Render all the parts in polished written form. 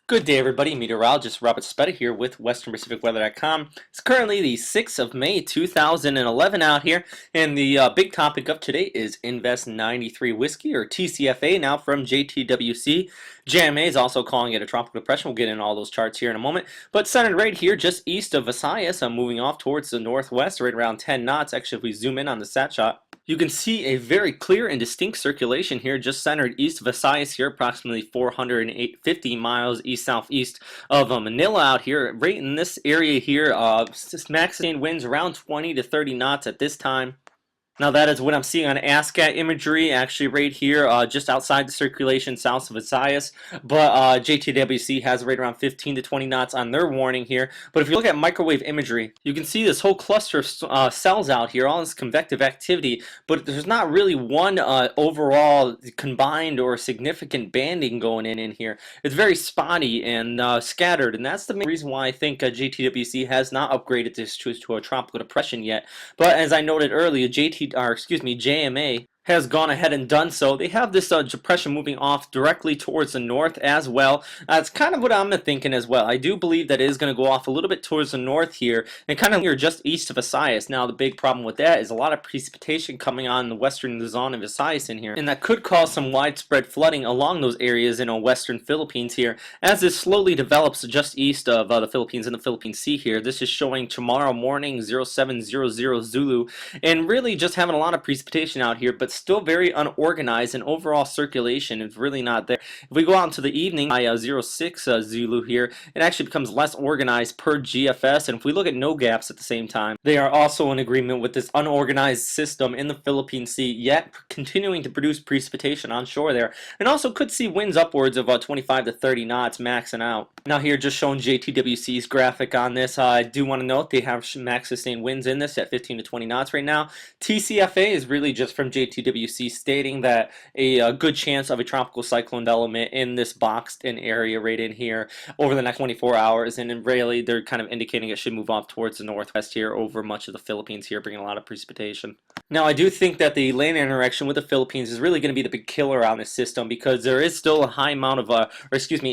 Good day, everybody. Meteorologist Robert Spetta here with WesternPacificWeather.com. It's currently the 6th of May, 2011 out here, and the big topic of today is Invest 93 Whiskey, or TCFA, now from JTWC. JMA is also calling it a tropical depression. We'll get into all those charts here in a moment. But centered right here, just east of Visayas, I'm moving off towards the northwest, right around 10 knots. Actually, if we zoom in on the sat shot, you can see a very clear and distinct circulation here, just centered east of Visayas here, approximately 450 miles east-southeast of Manila out here. Right in this area here, max sustained winds around 20 to 30 knots at this time. Now that is what I'm seeing on ASCAT imagery, actually right here, just outside the circulation south of Visayas. But JTWC has right around 15 to 20 knots on their warning here. But if you look at microwave imagery, you can see this whole cluster of cells out here, all this convective activity. But there's not really one overall combined or significant banding going in here. It's very spotty and scattered, and that's the main reason why I think JTWC has not upgraded this to a tropical depression yet. But as I noted earlier, JMA has gone ahead and done so. They have this depression moving off directly towards the north as well. That's kind of what I'm thinking as well. I do believe that it is going to go off a little bit towards the north here and kind of here just east of Visayas. Now the big problem with that is a lot of precipitation coming on the western Luzon and Visayas in here, and that could cause some widespread flooding along those areas in western Philippines here as this slowly develops just east of the Philippines in the Philippine Sea here. This is showing tomorrow morning 0700 Zulu, and really just having a lot of precipitation out here, but still very unorganized, and overall circulation is really not there. If we go out into the evening by 06 Zulu here, it actually becomes less organized per GFS, and if we look at no gaps at the same time, they are also in agreement with this unorganized system in the Philippine Sea, yet continuing to produce precipitation on shore there, and also could see winds upwards of 25 to 30 knots maxing out. Now here just showing JTWC's graphic on this. I do want to note they have max sustained winds in this at 15 to 20 knots right now. TCFA is really just from JTWC stating that a good chance of a tropical cyclone development in this boxed in area right in here over the next 24 hours, and really they're kind of indicating it should move off towards the northwest here over much of the Philippines here, bringing a lot of precipitation. Now I do think that the land interaction with the Philippines is really going to be the big killer on this system, because there is still a high amount of a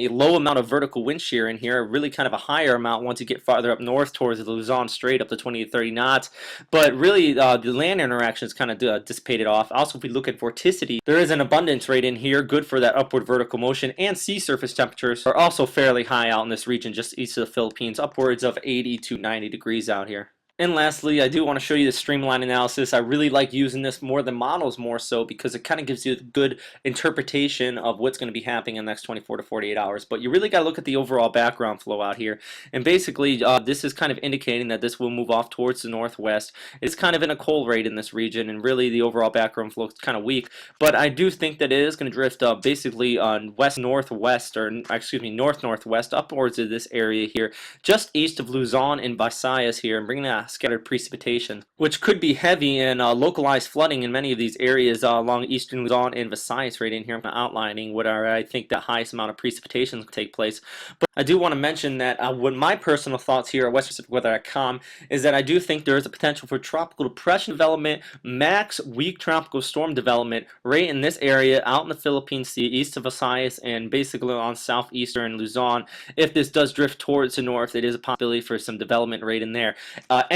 low amount of vertical wind shear in here, really kind of a higher amount once you get farther up north towards the Luzon Strait up to 20 to 30 knots, but really the land interaction is kind of dissipated off. Also, if we look at vorticity, there is an abundance right in here, good for that upward vertical motion, and sea surface temperatures are also fairly high out in this region just east of the Philippines, upwards of 80 to 90 degrees out here. And lastly, I do want to show you the streamline analysis. I really like using this more than models more so, because it kind of gives you a good interpretation of what's going to be happening in the next 24 to 48 hours. But you really got to look at the overall background flow out here. And basically, this is kind of indicating that this will move off towards the northwest. It's kind of in a cold rate in this region, and really the overall background flow is kind of weak. But I do think that it is going to drift basically on west-northwest, or north-northwest, upwards of this area here, just east of Luzon and Visayas here, and bringing that scattered precipitation, which could be heavy and localized flooding in many of these areas along eastern Luzon and Visayas right in here. I'm outlining what are, I think, the highest amount of precipitation will take place. But I do want to mention that what my personal thoughts here at WesternPacificWeather.com is that I do think there is a potential for tropical depression development, max weak tropical storm development right in this area out in the Philippine Sea, east of Visayas, and basically on southeastern Luzon. If this does drift towards the north, it is a possibility for some development right in there.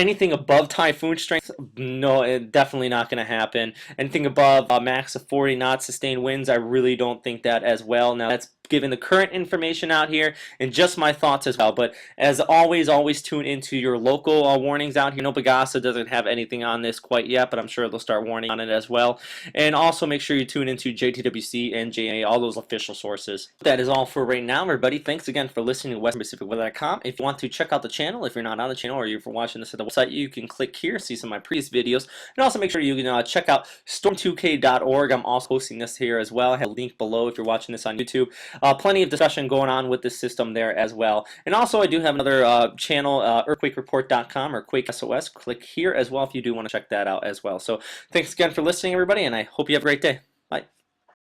Anything above typhoon strength, no, definitely not going to happen. Anything above max of 40 knots sustained winds, I really don't think that as well. Now that's given the current information out here and just my thoughts as well. But as always tune into your local warnings out here. No, Pagasa doesn't have anything on this quite yet, but I'm sure they'll start warning on it as well. And also make sure you tune into JTWC and JA, all those official sources. That is all for right now, everybody. Thanks again for listening to WesternPacificWeather.com. If you want to check out the channel, if you're not on the channel or you're watching this at the website, you can click here, see some of my previous videos, and also make sure you can check out storm2k.org. I'm also posting this here as well. I have a link below if you're watching this on YouTube. Plenty of discussion going on with this system there as well. And also I do have another channel, earthquakereport.com or Quake SOS. Click here as well if you do want to check that out as well. So thanks again for listening, everybody, and I hope you have a great day. Bye.